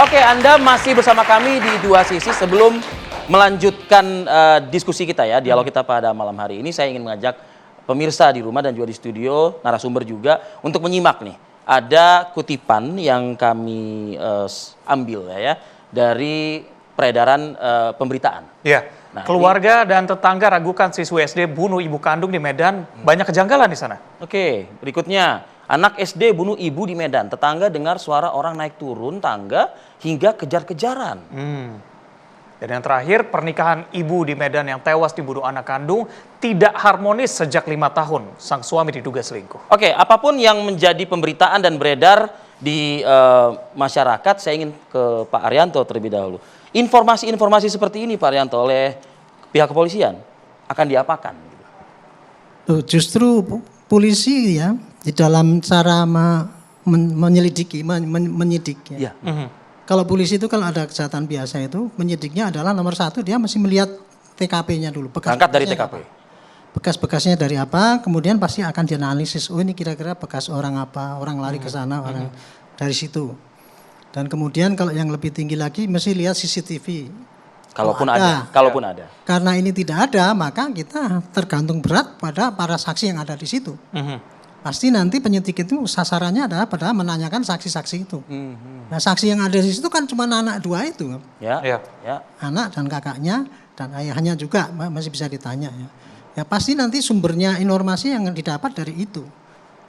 Oke, Anda masih bersama kami di Dua Sisi. Sebelum melanjutkan diskusi kita ya, dialog kita pada malam hari ini, saya ingin mengajak pemirsa di rumah dan juga di studio, narasumber juga, untuk menyimak nih. Ada kutipan yang kami ambil ya, dari peredaran pemberitaan. Iya. Nah, Keluarga dan tetangga ragukan siswi SD bunuh ibu kandung di Medan. Banyak kejanggalan di sana. Oke, berikutnya. Anak SD bunuh ibu di Medan. Tetangga dengar suara orang naik turun tangga hingga kejar-kejaran. Dan yang terakhir, pernikahan ibu di Medan yang tewas dibunuh anak kandung tidak harmonis sejak 5 tahun. Sang suami diduga selingkuh. Oke, apapun yang menjadi pemberitaan dan beredar di masyarakat, saya ingin ke Pak Arianto terlebih dahulu. Informasi-informasi seperti ini Pak Arianto oleh pihak kepolisian akan diapakan? Justru polisi ya di dalam cara menyelidiki, menyidik ya. Kalau polisi itu kalau ada kejahatan biasa itu menyidiknya adalah nomor satu dia mesti melihat TKP-nya dulu. Berangkat dari TKP. Bekas-bekasnya dari apa, kemudian pasti akan dianalisis. Oh ini kira-kira bekas orang apa, orang lari ke sana, orang dari situ. Dan kemudian kalau yang lebih tinggi lagi mesti lihat CCTV. Kalaupun ada. Karena ini tidak ada, maka kita tergantung berat pada para saksi yang ada di situ. Pasti nanti penyidik itu sasarannya adalah pada menanyakan saksi-saksi itu. Nah saksi yang ada di situ kan cuma anak dua itu. Ya. Anak dan kakaknya dan ayahnya juga masih bisa ditanya. Ya pasti nanti sumbernya informasi yang didapat dari itu.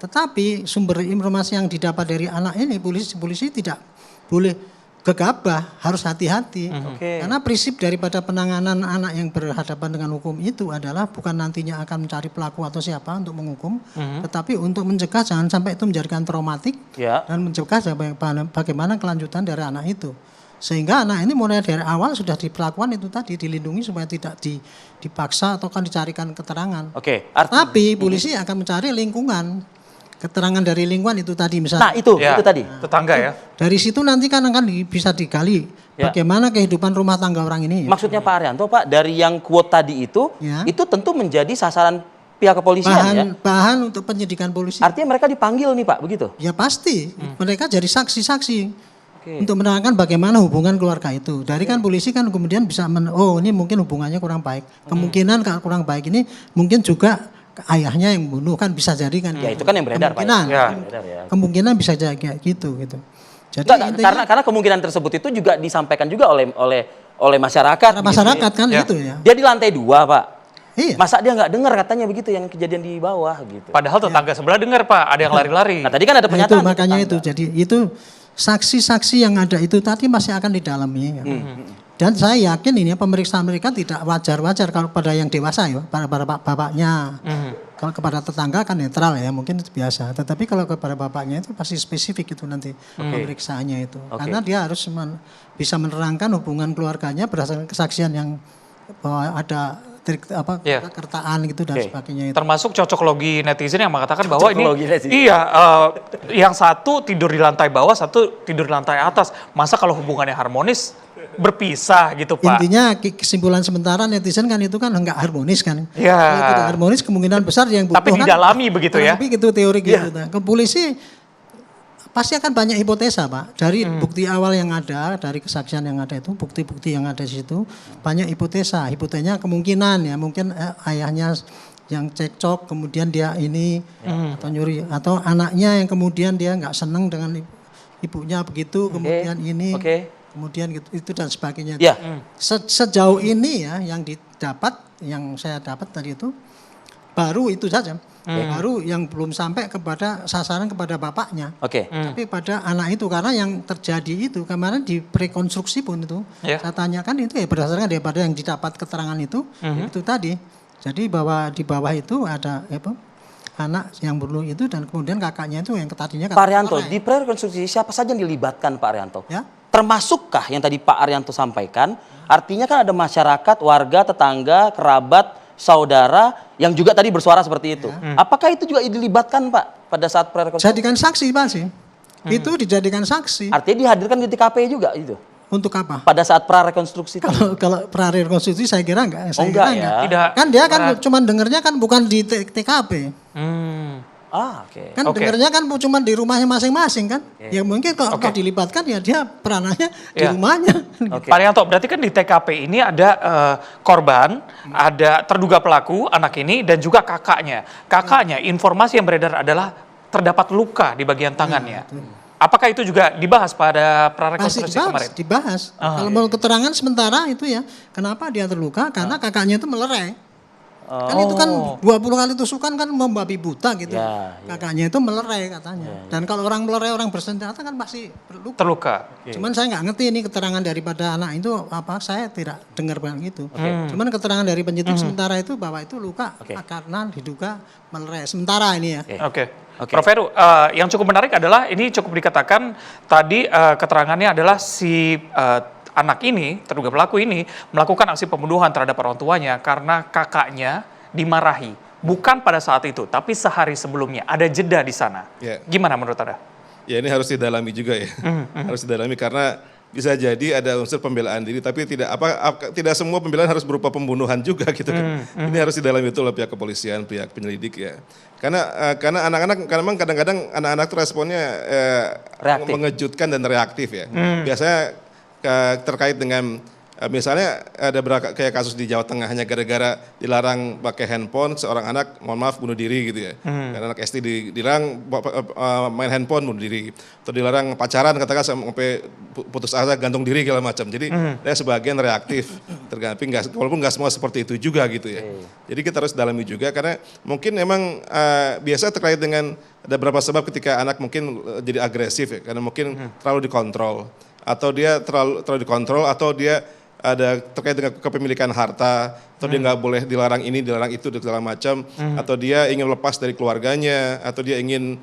Tetapi sumber informasi yang didapat dari anak ini polisi tidak boleh gegabah, harus hati-hati. Karena prinsip daripada penanganan anak yang berhadapan dengan hukum itu adalah bukan nantinya akan mencari pelaku atau siapa untuk menghukum, tetapi untuk mencegah jangan sampai itu menjadikan traumatik dan mencegah bagaimana kelanjutan dari anak itu. Sehingga anak ini mulai dari awal sudah diperlakukan itu tadi, dilindungi supaya tidak dipaksa atau kan dicarikan keterangan. Tapi polisi akan mencari lingkungan. Keterangan dari lingkungan itu tadi misalnya. Nah itu tadi. Tetangga ya. Dari situ nanti kan akan bisa digali bagaimana kehidupan rumah tangga orang ini. Maksudnya Pak Arianto, Pak, dari yang quote tadi itu tentu menjadi sasaran pihak kepolisian bahan untuk penyidikan polisi. Artinya mereka dipanggil nih Pak, begitu? Ya pasti, mereka jadi saksi-saksi untuk menerangkan bagaimana hubungan keluarga itu. Dari kan polisi kan kemudian bisa ini mungkin hubungannya kurang baik. Kemungkinan kalau kurang baik ini mungkin juga ayahnya yang bunuh kan bisa jadi kan. Ya itu kan yang beredar Pak. Kemungkinan bisa jadi kayak gitu. Jadi karena kemungkinan tersebut itu juga disampaikan juga oleh masyarakat. Masyarakat kan itu ya. Dia di lantai 2 Pak. Iya. Masa dia nggak dengar katanya begitu yang kejadian di bawah gitu. Padahal tetangga sebelah dengar Pak, ada yang lari-lari. Nah tadi kan ada pernyataan. Itu makanya itu. Jadi itu saksi-saksi yang ada itu tadi masih akan didalami. Dan saya yakin ini pemeriksaan mereka tidak wajar-wajar kalau pada yang dewasa ya, pada bapaknya. Kalau kepada tetangga kan netral ya, mungkin itu biasa. Tetapi kalau kepada bapaknya itu pasti spesifik itu nanti pemeriksaannya itu. Karena dia harus bisa menerangkan hubungan keluarganya berdasarkan kesaksian yang bahwa ada kertaan gitu dan sebagainya itu. Termasuk cocoklogi netizen yang mengatakan bahwa yang satu tidur di lantai bawah, satu tidur di lantai atas. Masa kalau hubungannya harmonis berpisah gitu Pak. Intinya kesimpulan sementara netizen kan itu kan enggak harmonis kan. Kalau tidak harmonis kemungkinan besar yang butuh tapi didalami begitu ya. Tapi gitu teori gitu. Ke polisi pasti akan banyak hipotesa Pak. Dari bukti awal yang ada, dari kesaksian yang ada itu, bukti-bukti yang ada di situ, banyak hipotesa. Hipotesanya kemungkinan ya, mungkin ayahnya yang cekcok, kemudian dia ini atau nyuri, atau anaknya yang kemudian dia nggak seneng dengan ibunya begitu, kemudian ini, kemudian gitu, itu dan sebagainya. Sejauh ini ya yang didapat, yang saya dapat tadi itu, baru itu saja. Baru yang belum sampai kepada sasaran kepada bapaknya. Tapi pada anak itu karena yang terjadi itu kemarin di prekonstruksi pun itu saya tanyakan itu ya berdasarkan daripada yang didapat keterangan itu tadi. Jadi bahwa di bawah itu ada anak yang bunuh itu dan kemudian kakaknya itu yang tadinya Pak Arianto, di prekonstruksi siapa saja yang dilibatkan Pak Arianto? Ya. Termasukkah yang tadi Pak Arianto sampaikan? Artinya kan ada masyarakat, warga, tetangga, kerabat, saudara yang juga tadi bersuara seperti itu. Apakah itu juga dilibatkan Pak pada saat prekonstruksi? Jadikan saksi Pak sih. Itu dijadikan saksi. Artinya dihadirkan di TKP juga itu. Untuk apa? Pada saat prarekonstruksi. Kalau prarekonstruksi saya kira enggak. Enggak ya. Tidak. Kan dia kan cuma dengernya kan bukan di TKP. Oke. Kan dengarnya kan cuma di rumahnya masing-masing kan. Ya mungkin kalau dilibatkan ya dia peranannya di rumahnya. Pak Arianto, berarti kan di TKP ini ada korban, ada terduga pelaku anak ini dan juga kakaknya. Kakaknya informasi yang beredar adalah terdapat luka di bagian tangannya. Apakah itu juga dibahas pada prarekonstruksi kemarin? Dibahas. Kalau mau keterangan sementara itu ya, kenapa dia terluka? Karena kakaknya itu melerai. Kan itu kan 20 kali tusukan kan membabi buta gitu. Kakaknya itu melerai katanya. Dan kalau orang melerai, orang bersenjata kan pasti terluka. Cuman saya nggak ngerti ini keterangan daripada anak itu apa, saya tidak dengar begitu. Cuman keterangan dari penyidik sementara itu bahwa itu luka karena diduga melerai. Sementara ini ya. Prof. Heru, yang cukup menarik adalah ini cukup dikatakan tadi keterangannya adalah si anak ini, terduga pelaku ini melakukan aksi pembunuhan terhadap orang tuanya karena kakaknya dimarahi. Bukan pada saat itu, tapi sehari sebelumnya. Ada jeda di sana. Gimana menurut Anda? Ya ini harus didalami juga ya. Harus didalami karena bisa jadi ada unsur pembelaan diri, tapi tidak semua pembelaan harus berupa pembunuhan juga gitu kan. Ini harus didalami betul oleh pihak kepolisian, pihak penyelidik ya. Karena anak-anak memang kadang-kadang anak-anak itu responnya mengejutkan dan reaktif ya. Biasanya terkait dengan misalnya ada kayak kasus di Jawa Tengah hanya gara-gara dilarang pakai handphone, seorang anak mohon maaf bunuh diri gitu ya. Karena anak SD dilarang main handphone bunuh diri. Atau dilarang pacaran katakan sampai putus asa gantung diri segala macam. Jadi sebagian reaktif, walaupun nggak semua seperti itu juga gitu ya. Jadi kita harus dalami juga karena mungkin memang biasa terkait dengan ada beberapa sebab ketika anak mungkin jadi agresif ya, karena mungkin terlalu dikontrol. Atau dia terlalu dikontrol, atau dia ada terkait dengan kepemilikan harta, atau dia nggak boleh dilarang ini, dilarang itu, dan segala macam, atau dia ingin lepas dari keluarganya, atau dia ingin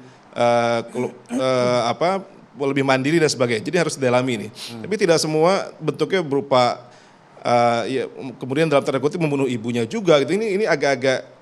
lebih mandiri dan sebagainya. Jadi harus didalami ini. Tapi tidak semua bentuknya berupa kemudian dalam tanda kutip membunuh ibunya juga. Gitu. Ini agak-agak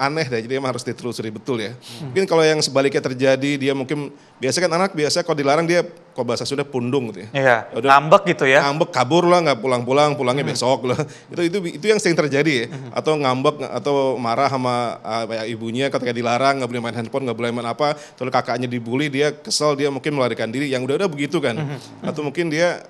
aneh deh, jadi emang harus ditelusuri betul ya. Mungkin kalau yang sebaliknya terjadi, dia mungkin biasa kan anak biasa kalau dilarang dia kalau bahasa sudah pundung gitu ya. Iya, ngambek gitu ya. Ngambek, kabur lah, nggak pulang-pulang, pulangnya besok lah. Itu yang sering terjadi ya. Atau ngambek atau marah sama ibunya ketika dilarang, nggak boleh main handphone, nggak boleh main apa. Terus kakaknya dibully, dia kesel, dia mungkin melarikan diri. Yang udah begitu kan. Atau mungkin dia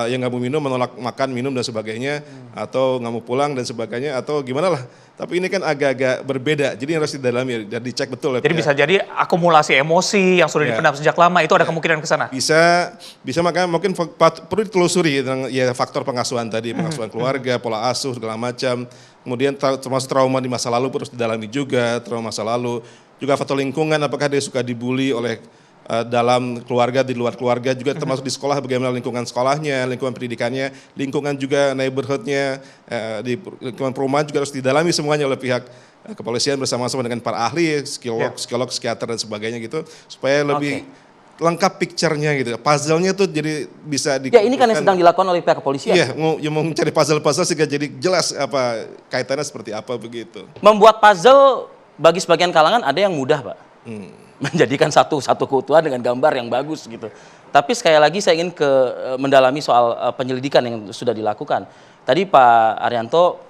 yang nggak mau minum, menolak makan, minum dan sebagainya, atau nggak mau pulang dan sebagainya, atau gimana lah. Tapi ini kan agak-agak berbeda, jadi harus didalami dan dicek betul. Jadi bisa jadi akumulasi emosi yang sudah dipendam sejak lama itu ada kemungkinan ke sana. Bisa makanya mungkin perlu ditelusuri tentang ya faktor pengasuhan tadi, pengasuhan keluarga, pola asuh segala macam. Kemudian termasuk trauma di masa lalu harus didalami juga, trauma masa lalu. Juga faktor lingkungan, apakah dia suka dibully oleh dalam keluarga, di luar keluarga, juga termasuk di sekolah bagaimana lingkungan sekolahnya, lingkungan pendidikannya, lingkungan juga neighborhoodnya, di lingkungan perumahan juga harus didalami semuanya oleh pihak kepolisian bersama-sama dengan para ahli, psikolog, psikiater dan sebagainya gitu, supaya lebih lengkap picture-nya gitu, puzzle-nya tuh jadi bisa Ya ini kan yang sedang dilakukan oleh pihak kepolisian. Iya, mau mencari puzzle-puzzle sehingga jadi jelas apa kaitannya seperti apa begitu. Membuat puzzle bagi sebagian kalangan ada yang mudah, Pak. Menjadikan satu keutuhan dengan gambar yang bagus gitu. Tapi sekali lagi saya ingin mendalami soal penyelidikan yang sudah dilakukan. Tadi Pak Arianto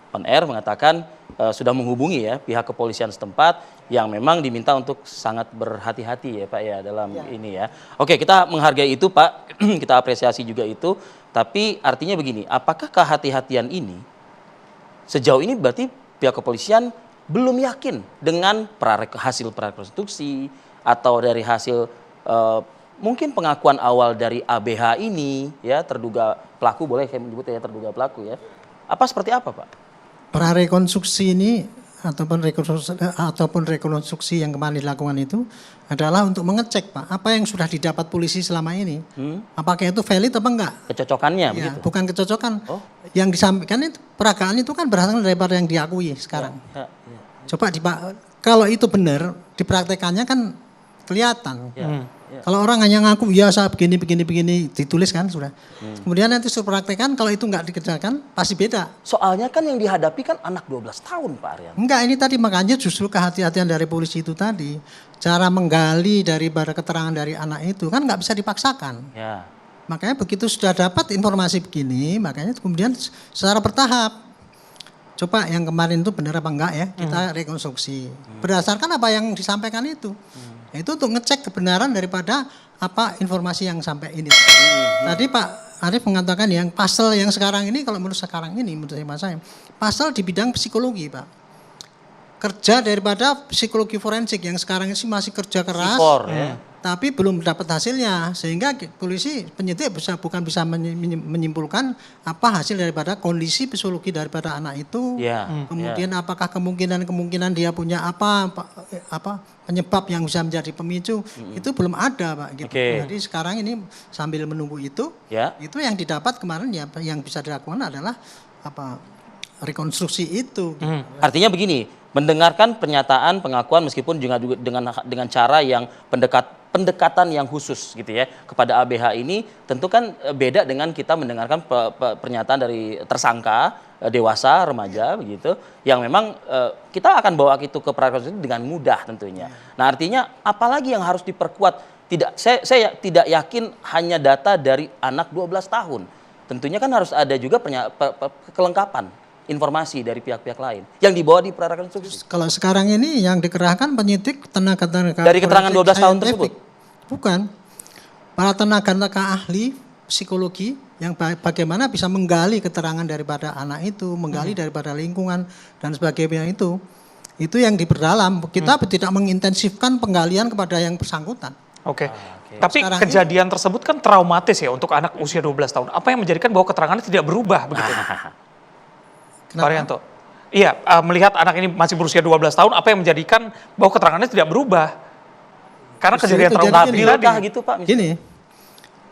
on air mengatakan sudah menghubungi ya pihak kepolisian setempat yang memang diminta untuk sangat berhati-hati ya Pak ya dalam ini ya. Oke, kita menghargai itu Pak, kita apresiasi juga itu. Tapi artinya begini, apakah kehati-hatian ini sejauh ini berarti pihak kepolisian belum yakin dengan hasil prarekonstruksi atau dari hasil mungkin pengakuan awal dari ABH ini ya, terduga pelaku, boleh saya menyebut ya terduga pelaku ya. Apa seperti apa Pak? Prarekonstruksi ini ataupun rekonstruksi yang kemarin dilakukan itu adalah untuk mengecek Pak apa yang sudah didapat polisi selama ini. Apakah itu valid apa enggak? Kecocokannya Ya, begitu. bukan kecocokan. Yang disampaikan itu peragaan itu kan berasal dari yang diakui sekarang. Coba kalau itu benar dipraktekannya kan kelihatan. Kalau orang hanya ngaku ya saya begini ditulis kan sudah. Kemudian nanti praktekan kalau itu enggak dikerjakan pasti beda. Soalnya kan yang dihadapi kan anak 12 tahun Pak Arianto. Enggak, ini tadi makanya justru kehati-hatian dari polisi itu tadi. Cara menggali daripada keterangan dari anak itu kan enggak bisa dipaksakan. Ya. Makanya begitu sudah dapat informasi begini, makanya kemudian secara bertahap. coba yang kemarin itu benar apa enggak ya, kita rekonstruksi. Berdasarkan apa yang disampaikan itu. Itu untuk ngecek kebenaran daripada apa informasi yang sampai ini. Tadi Pak Arief mengatakan yang pasal yang sekarang ini, kalau menurut sekarang ini, menurut saya, pasal di bidang psikologi Pak. Kerja daripada psikologi forensik yang sekarang ini masih kerja keras, tapi belum dapat hasilnya, sehingga polisi penyidik bukan bisa menyimpulkan apa hasil daripada kondisi psikologi daripada anak itu, kemudian apakah kemungkinan dia punya apa penyebab yang bisa menjadi pemicu, itu belum ada Pak. Gitu. Jadi sekarang ini sambil menunggu itu yang didapat kemarin ya yang bisa dilakukan adalah rekonstruksi itu. Artinya begini, mendengarkan pernyataan, pengakuan meskipun juga dengan cara yang pendekatan yang khusus gitu ya kepada ABH ini, tentu kan beda dengan kita mendengarkan pernyataan dari tersangka dewasa, remaja begitu, yang memang kita akan bawa itu ke proses dengan mudah tentunya. Nah, artinya apalagi yang harus diperkuat? Saya tidak yakin hanya data dari anak 12 tahun. Tentunya kan harus ada juga kelengkapan informasi dari pihak-pihak lain yang dibawa di prarekonstruksi. Kalau sekarang ini yang dikerahkan penyidik tenaga dari keterangan 12 tahun tersebut? Bukan. Para tenaga ahli psikologi yang bagaimana bisa menggali keterangan daripada anak itu, menggali daripada lingkungan dan sebagainya itu yang diperdalam. Kita tidak mengintensifkan penggalian kepada yang bersangkutan. Tapi sekarang kejadian tersebut kan traumatis ya untuk anak usia 12 tahun. Apa yang menjadikan bahwa keterangannya tidak berubah begitu? Pak Arianto. Iya, melihat anak ini masih berusia 12 tahun, apa yang menjadikan bahwa keterangannya tidak berubah? Karena kejadian traumatis gitu Pak. Gini,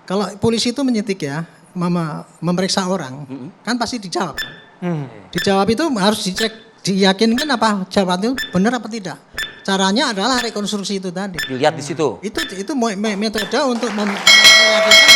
kalau polisi itu menyidik ya, memeriksa orang, kan pasti dijawab. Dijawab itu harus dicek, diyakinkan apa jawaban itu benar apa tidak. Caranya adalah rekonstruksi itu tadi. Dilihat di situ. Itu metode untuk meyakinkan